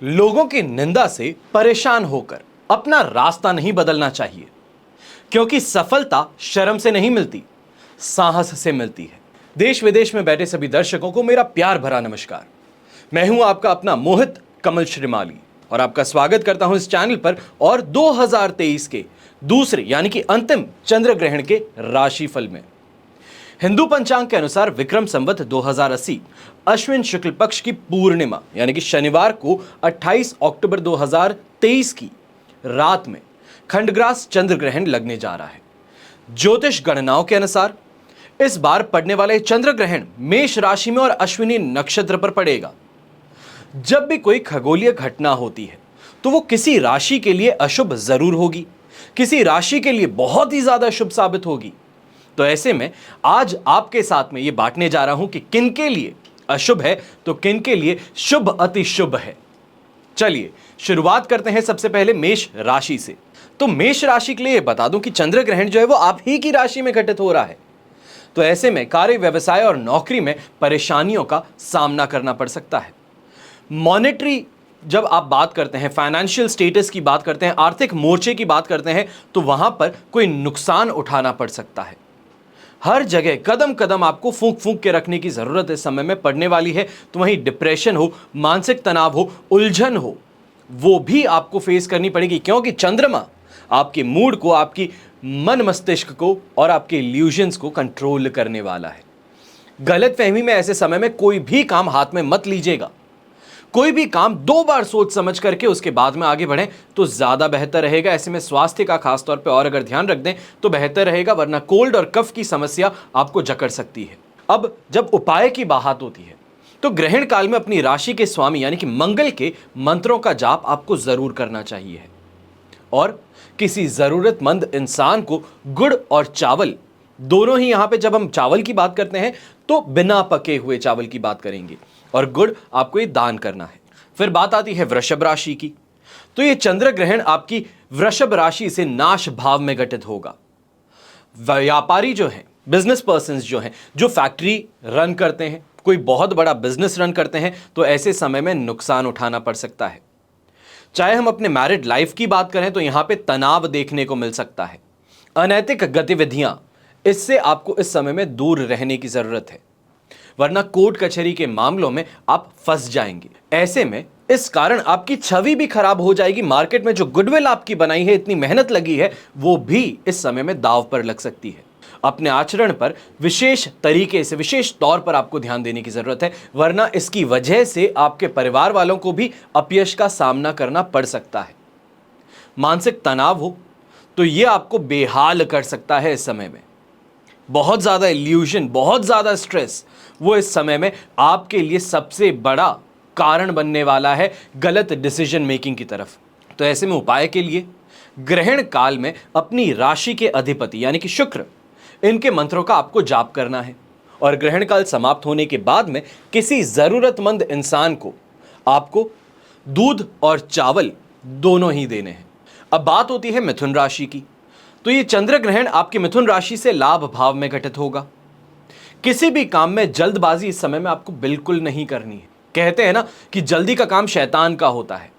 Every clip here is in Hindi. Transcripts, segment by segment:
लोगों की निंदा से परेशान होकर अपना रास्ता नहीं बदलना चाहिए, क्योंकि सफलता शर्म से नहीं मिलती, साहस से मिलती है। देश विदेश में बैठे सभी दर्शकों को मेरा प्यार भरा नमस्कार। मैं हूं आपका अपना मोहित कमल श्रीमाली और आपका स्वागत करता हूं इस चैनल पर और 2023 के दूसरे यानी कि अंतिम चंद्र ग्रहण के राशिफल में। हिंदू पंचांग के अनुसार विक्रम संवत 2080 अश्विन शुक्ल पक्ष की पूर्णिमा यानी कि शनिवार को 28 अक्टूबर 2023 की रात में खंडग्रास चंद्र ग्रहण लगने जा रहा है। ज्योतिष गणनाओं के अनुसार इस बार पड़ने वाले चंद्र ग्रहण मेष राशि में और अश्विनी नक्षत्र पर पड़ेगा। जब भी कोई खगोलीय घटना होती है तो वो किसी राशि के लिए अशुभ जरूर होगी, किसी राशि के लिए बहुत ही ज्यादा शुभ साबित होगी। तो ऐसे में आज आपके साथ में ये बांटने जा रहा हूं कि किन के लिए अशुभ है तो किन के लिए शुभ अति शुभ है। चलिए शुरुआत करते हैं सबसे पहले मेष राशि से। तो मेष राशि के लिए बता दूं कि चंद्र ग्रहण जो है वो आप ही की राशि में घटित हो रहा है। तो ऐसे में कार्य, व्यवसाय और नौकरी में परेशानियों का सामना करना पड़ सकता है। मॉनेटरी जब आप बात करते हैं, फाइनेंशियल स्टेटस की बात करते हैं, आर्थिक मोर्चे की बात करते हैं तो वहां पर कोई नुकसान उठाना पड़ सकता है। हर जगह कदम कदम आपको फूंक फूंक के रखने की जरूरत इस समय में पड़ने वाली है। तो वहीं डिप्रेशन हो, मानसिक तनाव हो, उलझन हो, वो भी आपको फेस करनी पड़ेगी, क्योंकि चंद्रमा आपके मूड को, आपकी मन मस्तिष्क को और आपके इल्यूजन्स को कंट्रोल करने वाला है। गलतफहमी में ऐसे समय में कोई भी काम हाथ में मत लीजिएगा। कोई भी काम 2 बार सोच समझ करके उसके बाद में आगे बढ़ें तो ज्यादा बेहतर रहेगा। ऐसे में स्वास्थ्य का खासतौर पे और अगर ध्यान रख दें तो बेहतर रहेगा, वरना कोल्ड और कफ की समस्या आपको जकड़ सकती है। अब जब उपाय की बात होती है तो ग्रहण काल में अपनी राशि के स्वामी यानी कि मंगल के मंत्रों का जाप आपको जरूर करना चाहिए और किसी जरूरतमंद इंसान को गुड़ और चावल, दोनों ही, यहां पे जब हम चावल की बात करते हैं तो बिना पके हुए चावल की बात करेंगे और गुड़ आपको ये दान करना है। फिर बात आती है वृषभ राशि की। तो ये चंद्र ग्रहण आपकी वृषभ राशि से नाश भाव में घटित होगा। व्यापारी जो हैं, बिजनेस पर्संस जो हैं, जो फैक्ट्री रन करते हैं, कोई बहुत बड़ा बिजनेस रन करते हैं, तो ऐसे समय में नुकसान उठाना पड़ सकता है। चाहे हम अपने मैरिड लाइफ की बात करें तो यहां पे तनाव देखने को मिल सकता है। अनैतिक गतिविधियां, इससे आपको इस समय में दूर रहने की जरूरत है, वरना कोर्ट कचहरी के मामलों में आप फंस जाएंगे। ऐसे में इस कारण आपकी छवि भी खराब हो जाएगी। मार्केट में जो गुडविल आपकी बनाई है, इतनी मेहनत लगी है, वो भी इस समय में दांव पर लग सकती है। अपने आचरण पर विशेष तरीके से, विशेष तौर पर आपको ध्यान देने की जरूरत है, वरना इसकी वजह से आपके परिवार वालों को भी अपयश का सामना करना पड़ सकता है। मानसिक तनाव हो तो यह आपको बेहाल कर सकता है। इस समय में बहुत ज्यादा इल्यूजन, बहुत ज्यादा स्ट्रेस, वो इस समय में आपके लिए सबसे बड़ा कारण बनने वाला है गलत डिसीजन मेकिंग की तरफ। तो ऐसे में उपाय के लिए ग्रहण काल में अपनी राशि के अधिपति यानी कि शुक्र, इनके मंत्रों का आपको जाप करना है और ग्रहण काल समाप्त होने के बाद में किसी जरूरतमंद इंसान को आपको दूध और चावल दोनों ही देने हैं। अब बात होती है मिथुन राशि की। तो ये चंद्र ग्रहण आपकी मिथुन राशि से लाभ भाव में घटित होगा। किसी भी काम में जल्दबाजी इस समय में आपको बिल्कुल नहीं करनी है। कहते हैं ना कि जल्दी का काम शैतान का होता है।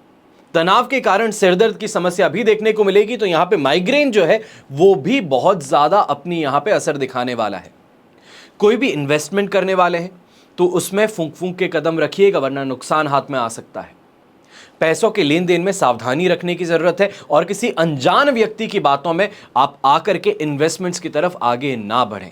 तनाव के कारण सिरदर्द की समस्या भी देखने को मिलेगी। तो यहां पे माइग्रेन जो है वो भी बहुत ज्यादा अपनी यहां पे असर दिखाने वाला है। कोई भी इन्वेस्टमेंट करने वाले हैं तो उसमें फूंक फूंक के कदम रखिएगा, वरना नुकसान हाथ में आ सकता है। पैसों के लेन देन में सावधानी रखने की जरूरत है और किसी अनजान व्यक्ति की बातों में आप आकर के इन्वेस्टमेंट्स की तरफ आगे ना बढ़ें।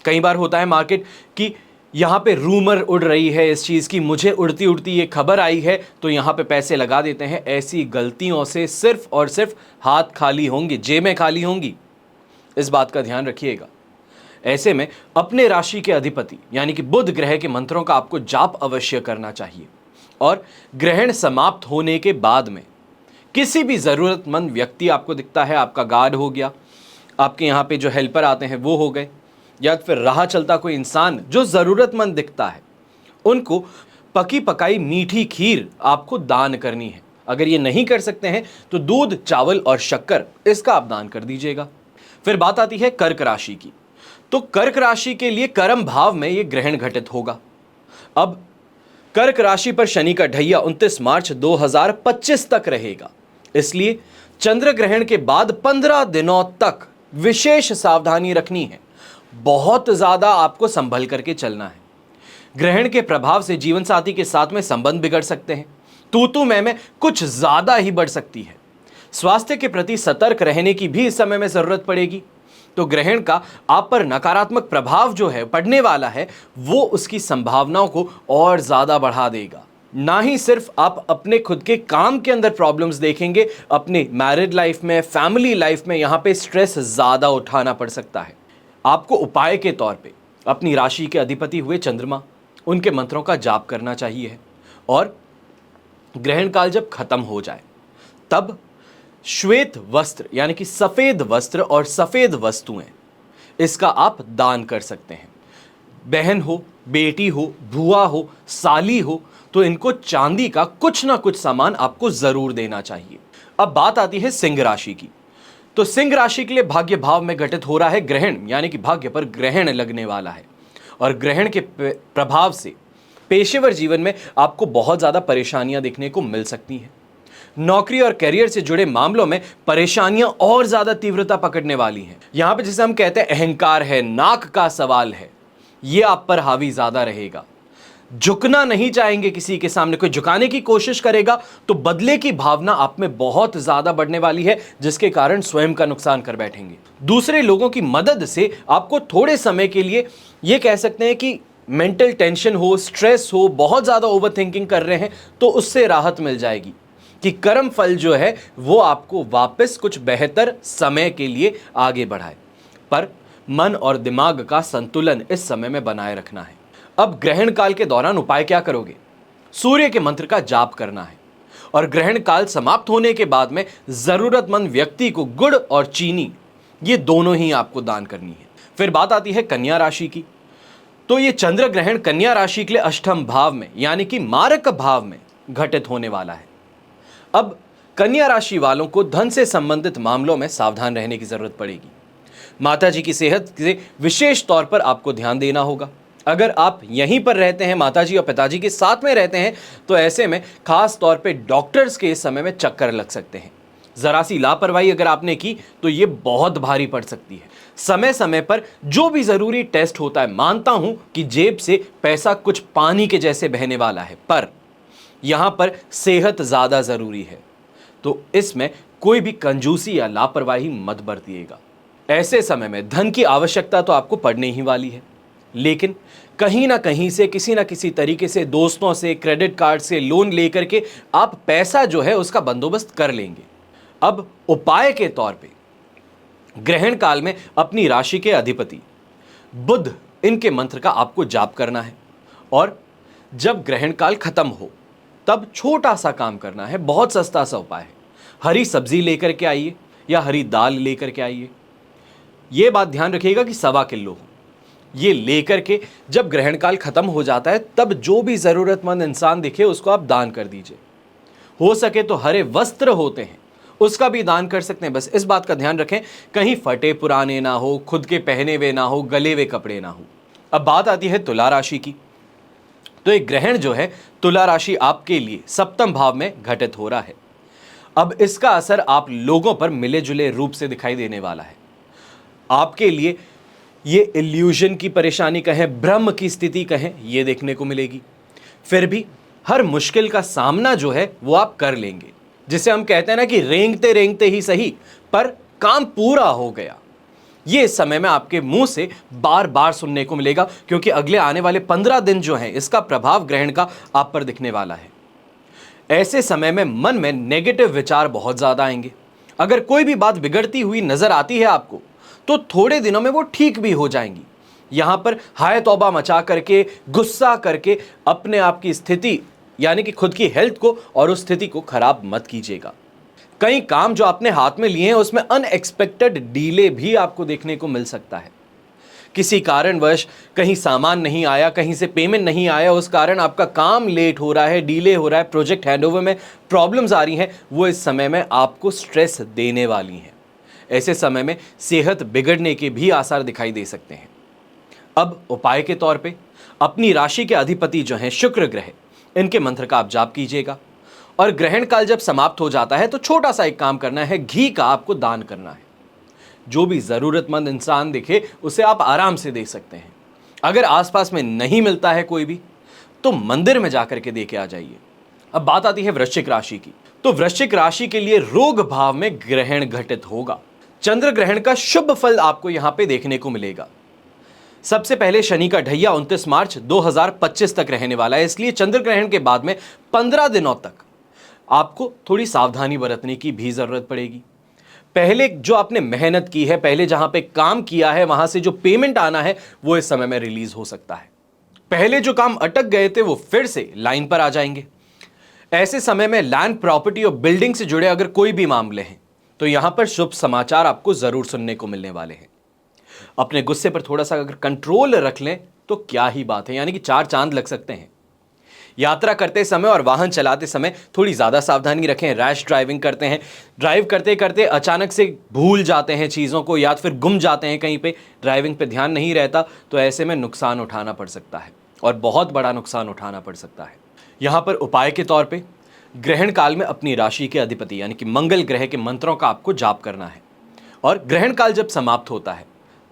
कई बार होता है मार्केट कि यहां पे रूमर उड़ रही है इस चीज की, मुझे उड़ती उड़ती ये खबर आई है, तो यहां पे पैसे लगा देते हैं। ऐसी गलतियों से सिर्फ और सिर्फ हाथ खाली होंगे, जेबें खाली होंगी। इस बात का ध्यान रखिएगा। ऐसे में अपने राशि के अधिपति यानी कि बुध ग्रह के मंत्रों का आपको जाप अवश्य करना चाहिए और ग्रहण समाप्त होने के बाद में किसी भी जरूरतमंद व्यक्ति आपको दिखता है, आपका गार्ड हो गया, आपके यहाँ पे जो हेल्पर आते हैं वो हो गए, या फिर राह चलता कोई इंसान जो जरूरतमंद दिखता है, उनको पकी पकाई मीठी खीर आपको दान करनी है। अगर ये नहीं कर सकते हैं तो दूध, चावल और शक्कर, इसका आप दान कर दीजिएगा। फिर बात आती है कर्क राशि की। तो कर्क राशि के लिए कर्म भाव में ये ग्रहण घटित होगा। अब कर्क राशि पर शनि का ढैया 29 मार्च 2025 तक रहेगा, इसलिए चंद्र ग्रहण के बाद 15 दिनों तक विशेष सावधानी रखनी है। बहुत ज्यादा आपको संभल करके चलना है। ग्रहण के प्रभाव से जीवन साथी के साथ में संबंध बिगड़ सकते हैं, तू मैं कुछ ज्यादा ही बढ़ सकती है। स्वास्थ्य के प्रति सतर्क रहने की भी इस समय में जरूरत पड़ेगी। तो ग्रहण का आप पर नकारात्मक प्रभाव जो है पड़ने वाला है, वो उसकी संभावनाओं को और ज्यादा बढ़ा देगा। ना ही सिर्फ आप अपने खुद के काम के अंदर प्रॉब्लम्स देखेंगे, अपने मैरिड लाइफ में, फैमिली लाइफ में यहां पे स्ट्रेस ज्यादा उठाना पड़ सकता है। आपको उपाय के तौर पे अपनी राशि के अधिपति हुए चंद्रमा, उनके मंत्रों का जाप करना चाहिए। और ग्रहण काल जब खत्म हो जाए तब श्वेत वस्त्र यानी कि सफेद वस्त्र और सफेद वस्तुएं, इसका आप दान कर सकते हैं। बहन हो, बेटी हो, बुआ हो, साली हो, तो इनको चांदी का कुछ ना कुछ सामान आपको जरूर देना चाहिए। अब बात आती है सिंह राशि की। तो सिंह राशि के लिए भाग्य भाव में घटित हो रहा है ग्रहण, यानी कि भाग्य पर ग्रहण लगने वाला है। और ग्रहण के प्रभाव से पेशेवर जीवन में आपको बहुत ज्यादा परेशानियां देखने को मिल सकती हैं। नौकरी और करियर से जुड़े मामलों में परेशानियां और ज्यादा तीव्रता पकड़ने वाली हैं। यहां पे जिसे हम कहते हैं अहंकार है, नाक का सवाल है, यह आप पर हावी ज्यादा रहेगा। झुकना नहीं चाहेंगे किसी के सामने, कोई झुकाने की कोशिश करेगा तो बदले की भावना आप में बहुत ज्यादा बढ़ने वाली है, जिसके कारण स्वयं का नुकसान कर बैठेंगे। दूसरे लोगों की मदद से आपको थोड़े समय के लिए यह कह सकते हैं कि मेंटल टेंशन हो, स्ट्रेस हो, बहुत ज्यादा ओवर थिंकिंग कर रहे हैं तो उससे राहत मिल जाएगी कि कर्म फल जो है वो आपको वापस कुछ बेहतर समय के लिए आगे बढ़ाए। पर मन और दिमाग का संतुलन इस समय में बनाए रखना है। अब ग्रहण काल के दौरान उपाय क्या करोगे? सूर्य के मंत्र का जाप करना है। और ग्रहण काल समाप्त होने के बाद में जरूरतमंद व्यक्ति को गुड़ और चीनी, ये दोनों ही आपको दान करनी है। फिर बात आती है कन्या राशि की। तो ये चंद्र ग्रहण कन्या राशि के लिए अष्टम भाव में यानी कि मारक भाव में घटित होने वाला है। अब कन्या राशि वालों को धन से संबंधित मामलों में सावधान रहने की जरूरत पड़ेगी। माता जी की सेहत से विशेष तौर पर आपको ध्यान देना होगा। अगर आप यहीं पर रहते हैं, माता जी और पिताजी के साथ में रहते हैं, तो ऐसे में खास तौर पे डॉक्टर्स के इस समय में चक्कर लग सकते हैं। जरा सी लापरवाही अगर आपने की तो ये बहुत भारी पड़ सकती है। समय समय पर जो भी जरूरी टेस्ट होता है, मानता हूं कि जेब से पैसा कुछ पानी के जैसे बहने वाला है, पर यहां पर सेहत ज्यादा जरूरी है, तो इसमें कोई भी कंजूसी या लापरवाही मत बरतिएगा। ऐसे समय में धन की आवश्यकता तो आपको पड़ने ही वाली है, लेकिन कहीं ना कहीं से, किसी ना किसी तरीके से, दोस्तों से, क्रेडिट कार्ड से लोन लेकर के आप पैसा जो है उसका बंदोबस्त कर लेंगे। अब उपाय के तौर पे ग्रहण काल में अपनी राशि के अधिपति बुध, इनके मंत्र का आपको जाप करना है। और जब ग्रहण काल खत्म हो तब छोटा सा काम करना है, बहुत सस्ता सा उपाय है। हरी सब्जी लेकर के आइए या हरी दाल लेकर के आइए। यह बात ध्यान रखिएगा कि 1.25 किलो हो। ये लेकर के जब ग्रहण काल खत्म हो जाता है तब जो भी जरूरतमंद इंसान दिखे उसको आप दान कर दीजिए। हो सके तो हरे वस्त्र होते हैं उसका भी दान कर सकते हैं। बस इस बात का ध्यान रखें कहीं फटे पुराने ना हो, खुद के पहने हुए ना हो, गले हुए कपड़े ना हो। अब बात आती है तुला राशि की। तो एक ग्रहण जो है तुला राशि आपके लिए सप्तम भाव में घटित हो रहा है। अब इसका असर आप लोगों पर मिले जुले रूप से दिखाई देने वाला है। आपके लिए ये इल्यूजन की परेशानी कहें, भ्रम की स्थिति कहें, ये देखने को मिलेगी। फिर भी हर मुश्किल का सामना जो है वो आप कर लेंगे। जिसे हम कहते हैं ना कि रेंगते रेंगते ही सही, पर काम पूरा हो गया। ये इस समय में आपके मुंह से बार बार सुनने को मिलेगा, क्योंकि अगले आने वाले 15 दिन जो हैं इसका प्रभाव ग्रहण का आप पर दिखने वाला है। ऐसे समय में मन में नेगेटिव विचार बहुत ज्यादा आएंगे। अगर कोई भी बात बिगड़ती हुई नजर आती है आपको तो थोड़े दिनों में वो ठीक भी हो जाएंगी। यहां पर हाय तौबा मचा करके, गुस्सा करके अपने आप की स्थिति यानी कि खुद की हेल्थ को और उस स्थिति को खराब मत कीजिएगा। कई काम जो आपने हाथ में लिए हैं उसमें अनएक्सपेक्टेड डीले भी आपको देखने को मिल सकता है। किसी कारणवश कहीं सामान नहीं आया, कहीं से पेमेंट नहीं आया, उस कारण आपका काम लेट हो रहा है, डीले हो रहा है, प्रोजेक्ट हैंडओवर में प्रॉब्लम्स आ रही हैं, वो इस समय में आपको स्ट्रेस देने वाली हैं। ऐसे समय में सेहत बिगड़ने के भी आसार दिखाई दे सकते हैं। अब उपाय के तौर पे अपनी राशि के अधिपति जो हैं शुक्र ग्रह, इनके मंत्र का आप जाप कीजिएगा। और ग्रहण काल जब समाप्त हो जाता है तो छोटा सा एक काम करना है, घी का आपको दान करना है। जो भी जरूरतमंद इंसान दिखे उसे आप आराम से दे सकते हैं। अगर आसपास में नहीं मिलता है कोई भी, तो मंदिर में जाकर के दे के आ जाइए। अब बात आती है वृश्चिक राशि की। तो वृश्चिक राशि के लिए रोग भाव में ग्रहण घटित होगा। चंद्र ग्रहण का शुभ फल आपको यहां पे देखने को मिलेगा। सबसे पहले शनि का ढैया 29 मार्च 2025 तक रहने वाला है, इसलिए चंद्र ग्रहण के बाद में 15 दिनों तक आपको थोड़ी सावधानी बरतने की भी जरूरत पड़ेगी। पहले जो आपने मेहनत की है, पहले जहां पे काम किया है, वहां से जो पेमेंट आना है वो इस समय में रिलीज हो सकता है। पहले जो काम अटक गए थे वो फिर से लाइन पर आ जाएंगे। ऐसे समय में लैंड, प्रॉपर्टी और बिल्डिंग से जुड़े अगर कोई भी मामले हैं तो यहां पर शुभ समाचार आपको जरूर सुनने को मिलने वाले हैं। अपने गुस्से पर थोड़ा सा अगर कंट्रोल रख लें तो क्या ही बात है, यानी कि 4 चांद लग सकते हैं। यात्रा करते समय और वाहन चलाते समय थोड़ी ज्यादा सावधानी रखें। रैश ड्राइविंग करते हैं, ड्राइव करते करते अचानक से भूल जाते हैं चीज़ों को या फिर गुम जाते हैं कहीं पे, ड्राइविंग पे ध्यान नहीं रहता, तो ऐसे में नुकसान उठाना पड़ सकता है और बहुत बड़ा नुकसान उठाना पड़ सकता है। यहाँ पर उपाय के तौर पर ग्रहण काल में अपनी राशि के अधिपति यानी कि मंगल ग्रह के मंत्रों का आपको जाप करना है। और ग्रहण काल जब समाप्त होता है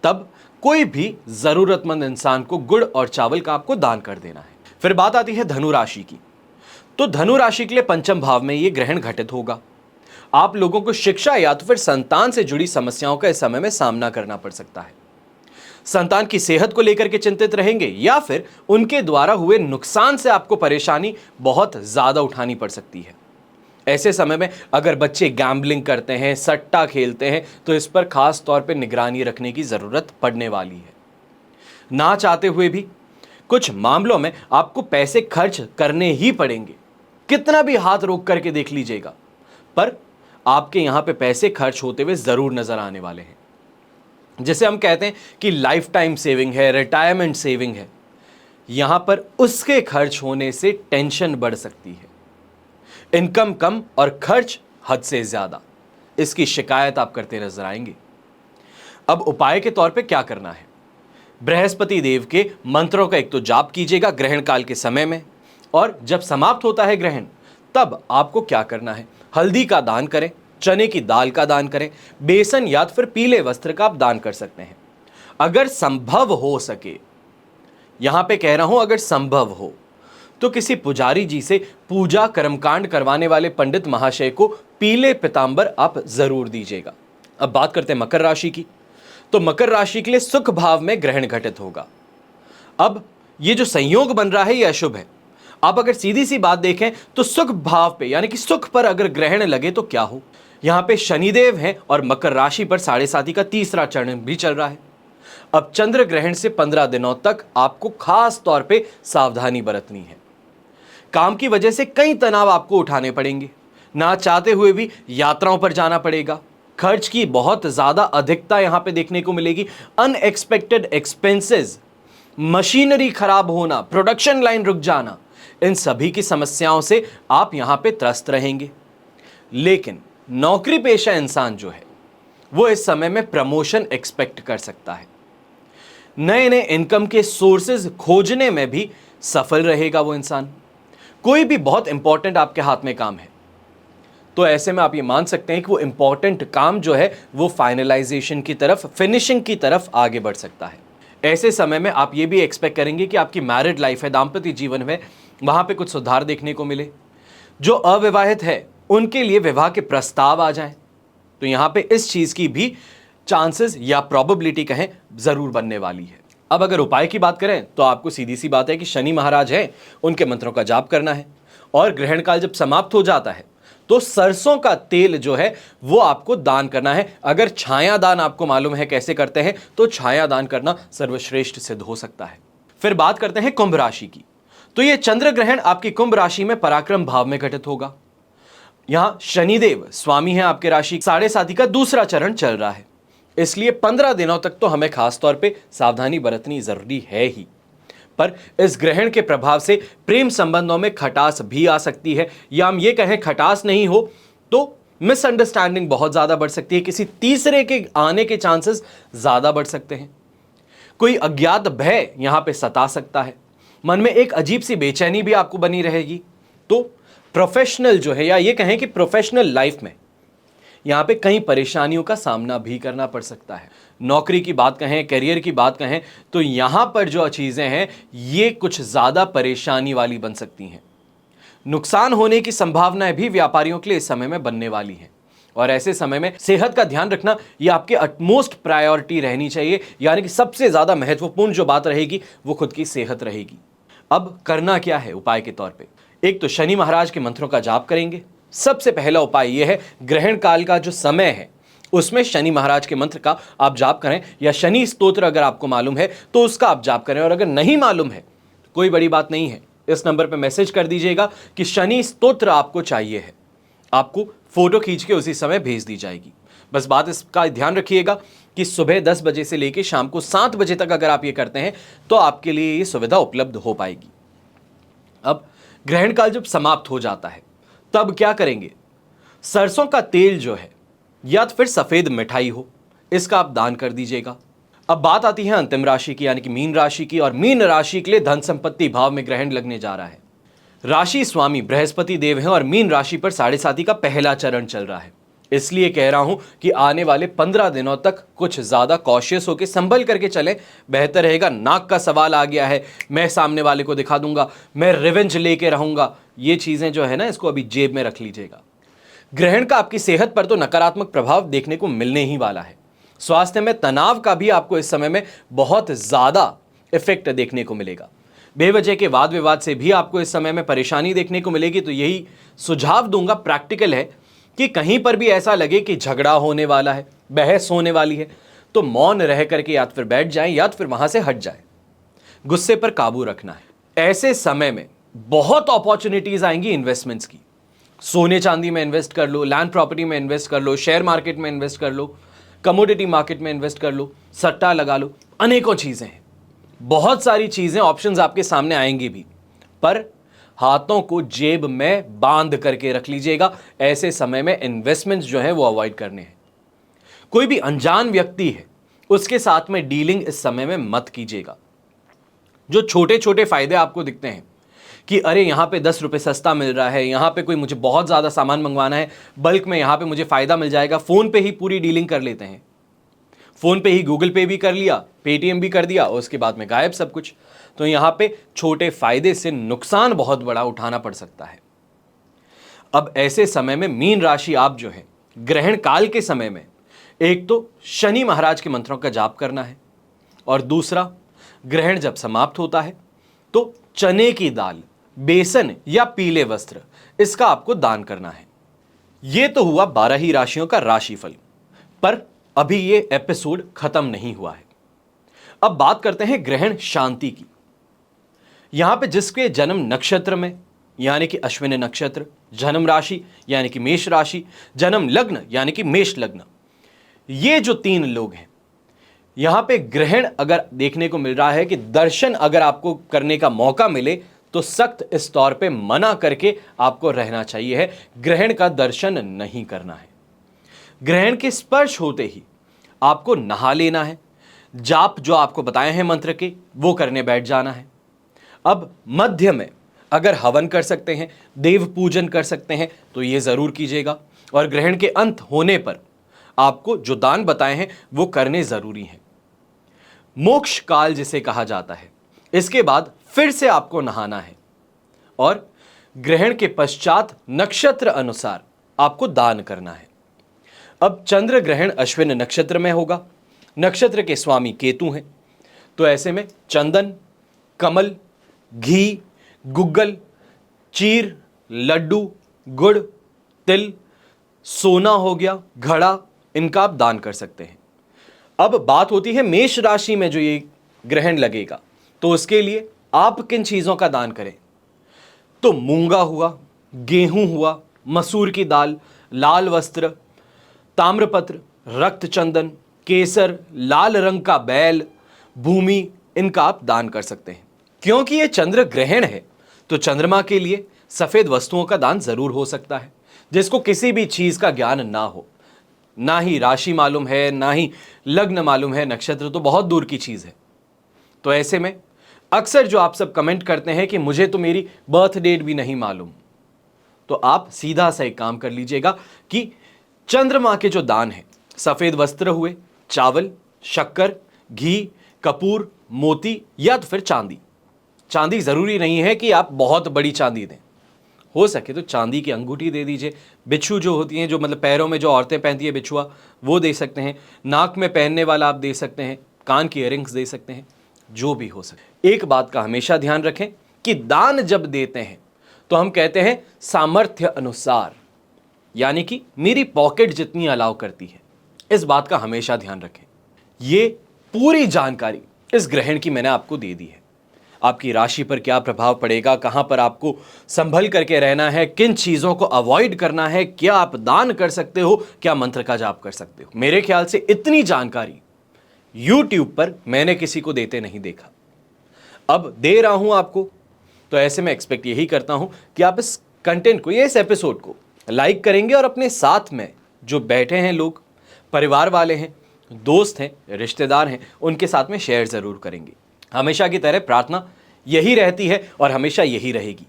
तब कोई भी जरूरतमंद इंसान को गुड़ और चावल का आपको दान कर देना है। फिर बात आती है धनु राशि की। तो धनु राशि के लिए पंचम भाव में यह ग्रहण घटित होगा। आप लोगों को शिक्षा या तो फिर संतान से जुड़ी समस्याओं का इस समय में सामना करना पड़ सकता है। संतान की सेहत को लेकर के चिंतित रहेंगे या फिर उनके द्वारा हुए नुकसान से आपको परेशानी बहुत ज्यादा उठानी पड़ सकती है। ऐसे समय में अगर बच्चे गैम्बलिंग करते हैं, सट्टा खेलते हैं, तो इस पर खास तौर पे निगरानी रखने की जरूरत पड़ने वाली है। ना चाहते हुए भी कुछ मामलों में आपको पैसे खर्च करने ही पड़ेंगे। कितना भी हाथ रोक करके देख लीजिएगा, पर आपके यहां पे पैसे खर्च होते हुए जरूर नजर आने वाले हैं। जैसे हम कहते हैं कि लाइफ टाइम सेविंग है, रिटायरमेंट सेविंग है, यहां पर उसके खर्च होने से टेंशन बढ़ सकती है। इनकम कम और खर्च हद से ज्यादा, इसकी शिकायत आप करते नजर आएंगे। अब उपाय के तौर पे क्या करना है? बृहस्पति देव के मंत्रों का एक तो जाप कीजिएगा ग्रहण काल के समय में, और जब समाप्त होता है ग्रहण तब आपको क्या करना है? हल्दी का दान करें, चने की दाल का दान करें, बेसन या फिर पीले वस्त्र का आप दान कर सकते हैं। अगर संभव हो सके, यहां पे कह रहा हूं अगर संभव हो, तो किसी पुजारी जी से पूजा कर्मकांड करवाने वाले पंडित महाशय को पीले पीतांबर आप जरूर दीजिएगा। अब बात करते हैं मकर राशि की। तो मकर राशि के लिए सुख भाव में ग्रहण घटित होगा। अब ये जो संयोग बन रहा है ये अशुभ है। आप अगर सीधी सी बात देखें तो सुख भाव पे यानी कि सुख पर अगर ग्रहण लगे तो क्या हो? यहां पे शनिदेव हैं और मकर राशि पर 7.5 का तीसरा चरण भी चल रहा है। अब चंद्र ग्रहण से 15 दिनों तक आपको खास तौर पे सावधानी बरतनी है। काम की वजह से कई तनाव आपको उठाने पड़ेंगे, ना चाहते हुए भी यात्राओं पर जाना पड़ेगा। खर्च की बहुत ज्यादा अधिकता यहां पे देखने को मिलेगी। अनएक्सपेक्टेड एक्सपेंसेस, मशीनरी खराब होना, प्रोडक्शन लाइन रुक जाना, इन सभी की समस्याओं से आप यहां पे त्रस्त रहेंगे। लेकिन नौकरी पेशा इंसान जो है वो इस समय में प्रमोशन एक्सपेक्ट कर सकता है। नए नए इनकम के सोर्सेज खोजने में भी सफल रहेगा वो इंसान। कोई भी बहुत इंपॉर्टेंट आपके हाथ में काम है तो ऐसे में आप ये मान सकते हैं कि वो इंपॉर्टेंट काम जो है वो फाइनलाइजेशन की तरफ, फिनिशिंग की तरफ आगे बढ़ सकता है। ऐसे समय में आप ये भी एक्सपेक्ट करेंगे कि आपकी मैरिड लाइफ है, दाम्पत्य जीवन में, वहां पे कुछ सुधार देखने को मिले। जो अविवाहित है उनके लिए विवाह के प्रस्ताव आ जाएं, तो यहां पे इस चीज की भी चांसेस या प्रोबेबिलिटी कहें जरूर बनने वाली है। अब अगर उपाय की बात करें तो आपको सीधी सी बात है कि शनि महाराज हैं, उनके मंत्रों का जाप करना है। और ग्रहण काल जब समाप्त हो जाता है तो सरसों का तेल जो है वो आपको दान करना है। अगर छाया दान आपको मालूम है कैसे करते हैं तो छाया दान करना सर्वश्रेष्ठ सिद्ध हो सकता है। फिर बात करते हैं कुंभ राशि की। तो ये चंद्र ग्रहण आपकी कुंभ राशि में पराक्रम भाव में घटित होगा। यहां शनिदेव स्वामी है आपके राशि, 7.5 का दूसरा चरण चल रहा है, इसलिए 15 दिनों तक तो हमें खास तौर पे सावधानी बरतनी जरूरी है ही। पर इस ग्रहण के प्रभाव से प्रेम संबंधों में खटास भी आ सकती है, या हम ये कहें खटास नहीं हो तो मिसअंडरस्टैंडिंग बहुत ज्यादा बढ़ सकती है। किसी तीसरे के आने के चांसेस ज्यादा बढ़ सकते हैं। कोई अज्ञात भय यहां पे सता सकता है। मन में एक अजीब सी बेचैनी भी आपको बनी रहेगी। तो प्रोफेशनल जो है, या ये कहें कि प्रोफेशनल लाइफ में यहां पे कई परेशानियों का सामना भी करना पड़ सकता है। नौकरी की बात कहें, करियर की बात कहें, तो यहां पर जो चीजें हैं ये कुछ ज्यादा परेशानी वाली बन सकती हैं। नुकसान होने की संभावनाएं भी व्यापारियों के लिए इस समय में बनने वाली हैं। और ऐसे समय में सेहत का ध्यान रखना यह आपके अटमोस्ट प्रायोरिटी रहनी चाहिए, यानी कि सबसे ज्यादा महत्वपूर्ण जो बात रहेगी वो खुद की सेहत रहेगी। अब करना क्या है उपाय के तौर पे? एक तो शनि महाराज के मंत्रों का जाप करेंगे। सबसे पहला उपाय यह है, ग्रहण काल का जो समय है उसमें शनि महाराज के मंत्र का आप जाप करें, या शनि स्तोत्र अगर आपको मालूम है तो उसका आप जाप करें। और अगर नहीं मालूम है, कोई बड़ी बात नहीं है, इस नंबर पर मैसेज कर दीजिएगा कि शनि स्तोत्र आपको चाहिए है, आपको फोटो खींच के उसी समय भेज दी जाएगी। बस बात इसका ध्यान रखिएगा कि सुबह 10 बजे से लेकर शाम को 7 बजे तक अगर आप ये करते हैं तो आपके लिए ये सुविधा उपलब्ध हो पाएगी। अब ग्रहण काल जब समाप्त हो जाता है तब क्या करेंगे? सरसों का तेल जो है या तो फिर सफेद मिठाई हो, इसका आप दान कर दीजिएगा। अब बात आती है अंतिम राशि की, यानी कि मीन राशि की। और मीन राशि के लिए धन संपत्ति भाव में ग्रहण लगने जा रहा है। राशि स्वामी बृहस्पति देव हैं और मीन राशि पर 7.5 का पहला चरण चल रहा है। इसलिए कह रहा हूं कि आने वाले 15 दिनों तक कुछ ज्यादा कॉशियस होकर संभल करके चले, बेहतर रहेगा। नाक का सवाल आ गया है, मैं सामने वाले को दिखा दूंगा, मैं रिवेंज लेके रहूंगा, ये चीजें जो है ना, इसको अभी जेब में रख लीजिएगा। ग्रहण का आपकी सेहत पर तो नकारात्मक प्रभाव देखने को मिलने ही वाला है। स्वास्थ्य में तनाव का भी आपको इस समय में बहुत ज्यादा इफेक्ट देखने को मिलेगा। बेवजह के वाद विवाद से भी आपको इस समय में परेशानी देखने को मिलेगी। तो यही सुझाव दूंगा, प्रैक्टिकल है, कि कहीं पर भी ऐसा लगे कि झगड़ा होने वाला है, बहस होने वाली है, तो मौन रह करके या तो फिर बैठ जाएं या तो फिर वहां से हट जाएं। गुस्से पर काबू रखना है। ऐसे समय में बहुत अपॉर्चुनिटीज आएंगी इन्वेस्टमेंट्स की। सोने चांदी में इन्वेस्ट कर लो, लैंड प्रॉपर्टी में इन्वेस्ट कर लो, शेयर मार्केट में इन्वेस्ट कर लो, कमोडिटी मार्केट में इन्वेस्ट कर लो, सट्टा लगा लो, अनेकों चीजें हैं, बहुत सारी चीजें, ऑप्शंस आपके सामने आएंगी भी। पर हाथों को जेब में बांध करके रख लीजिएगा। ऐसे समय में इन्वेस्टमेंट्स जो है वो अवॉइड करने हैं। कोई भी अनजान व्यक्ति है उसके साथ में डीलिंग इस समय में मत कीजिएगा। जो छोटे छोटे फायदे आपको दिखते हैं कि अरे यहां पे 10 रुपए सस्ता मिल रहा है, यहां पे कोई मुझे बहुत ज्यादा सामान मंगवाना है बल्क में, यहां पे मुझे फायदा मिल जाएगा, फोन पे ही पूरी डीलिंग कर लेते हैं। फोन पे ही गूगल पे भी कर लिया, पेटीएम भी कर दिया, और उसके बाद में गायब सब कुछ। तो यहां पे छोटे फायदे से नुकसान बहुत बड़ा उठाना पड़ सकता है। अब ऐसे समय में मीन राशि आप जो है, ग्रहण काल के समय में एक तो शनि महाराज के मंत्रों का जाप करना है, और दूसरा ग्रहण जब समाप्त होता है तो चने की दाल, बेसन या पीले वस्त्र, इसका आपको दान करना है। यह तो हुआ 12 ही राशियों का राशिफल। पर अभी ये एपिसोड खत्म नहीं हुआ है। अब बात करते हैं ग्रहण शांति की। यहां पे जिसके जन्म नक्षत्र में, यानी कि अश्विनी नक्षत्र, जन्म राशि यानी कि मेष राशि, जन्म लग्न यानी कि मेष लग्न, ये जो 3 लोग हैं, यहां पे ग्रहण अगर देखने को मिल रहा है कि दर्शन अगर आपको करने का मौका मिले तो सख्त इस तौर पे मना करके आपको रहना चाहिए है। ग्रहण का दर्शन नहीं करना है। ग्रहण के स्पर्श होते ही आपको नहा लेना है, जाप जो आपको बताए हैं मंत्र के वो करने बैठ जाना है। अब मध्य में अगर हवन कर सकते हैं, देव पूजन कर सकते हैं तो ये जरूर कीजिएगा। और ग्रहण के अंत होने पर आपको जो दान बताए हैं वो करने जरूरी हैं। मोक्ष काल जिसे कहा जाता है, इसके बाद फिर से आपको नहाना है और ग्रहण के पश्चात नक्षत्र अनुसार आपको दान करना है। अब चंद्र ग्रहण अश्विन नक्षत्र में होगा, नक्षत्र के स्वामी केतु हैं, तो ऐसे में चंदन, कमल, घी, गुग्गल, चीर, लड्डू, गुड़, तिल, सोना हो गया, घड़ा, इनका आप दान कर सकते हैं। अब बात होती है मेष राशि में जो ये ग्रहण लगेगा, तो उसके लिए आप किन चीजों का दान करें? तो मूंगा हुआ, गेहूं हुआ, मसूर की दाल, लाल वस्त्र, ताम्रपत्र, रक्त चंदन, केसर, लाल रंग का बैल, भूमि, इनका आप दान कर सकते हैं। क्योंकि ये चंद्र ग्रहण है तो चंद्रमा के लिए सफेद वस्तुओं का दान जरूर हो सकता है। जिसको किसी भी चीज का ज्ञान ना हो, ना ही राशि मालूम है, ना ही लग्न मालूम है, नक्षत्र तो बहुत दूर की चीज है, तो ऐसे में अक्सर जो आप सब कमेंट करते हैं कि मुझे तो मेरी बर्थ डेट भी नहीं मालूम, तो आप सीधा सा एक काम कर लीजिएगा कि चंद्रमा के जो दान है, सफेद वस्त्र हुए, चावल, शक्कर, घी, कपूर, मोती या तो फिर चांदी। चांदी जरूरी नहीं है कि आप बहुत बड़ी चांदी दें, हो सके तो चांदी की अंगूठी दे दीजिए। बिच्छू जो होती हैं, जो मतलब पैरों में जो औरतें पहनती है बिच्छुआ, वो दे सकते हैं। नाक में पहनने वाला आप दे सकते हैं, कान की इयररिंग्स दे सकते हैं, जो भी हो सके। एक बात का हमेशा ध्यान रखें कि दान जब देते हैं तो हम कहते हैं सामर्थ्य अनुसार, यानी कि मेरी पॉकेट जितनी अलाउ करती है। इस बात का हमेशा ध्यान रखें। ये पूरी जानकारी इस ग्रहण की मैंने आपको दे दी है। आपकी राशि पर क्या प्रभाव पड़ेगा, कहां पर आपको संभल करके रहना है, किन चीजों को अवॉइड करना है, क्या आप दान कर सकते हो, क्या मंत्र का जाप कर सकते हो। मेरे ख्याल से इतनी जानकारी YouTube पर मैंने किसी को देते नहीं देखा। अब दे रहा हूं आपको, तो ऐसे में एक्सपेक्ट यही करता हूं कि आप इस कंटेंट को, इस एपिसोड को लाइक करेंगे और अपने साथ में जो बैठे हैं लोग, परिवार वाले हैं, दोस्त हैं, रिश्तेदार हैं, उनके साथ में शेयर जरूर करेंगे। हमेशा की तरह प्रार्थना यही रहती है और हमेशा यही रहेगी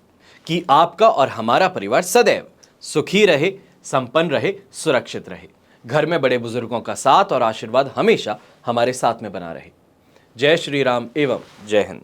कि आपका और हमारा परिवार सदैव सुखी रहे, संपन्न रहे, सुरक्षित रहे। घर में बड़े बुजुर्गों का साथ और आशीर्वाद हमेशा हमारे साथ में बना रहे। जय श्री राम एवं जय हिंद।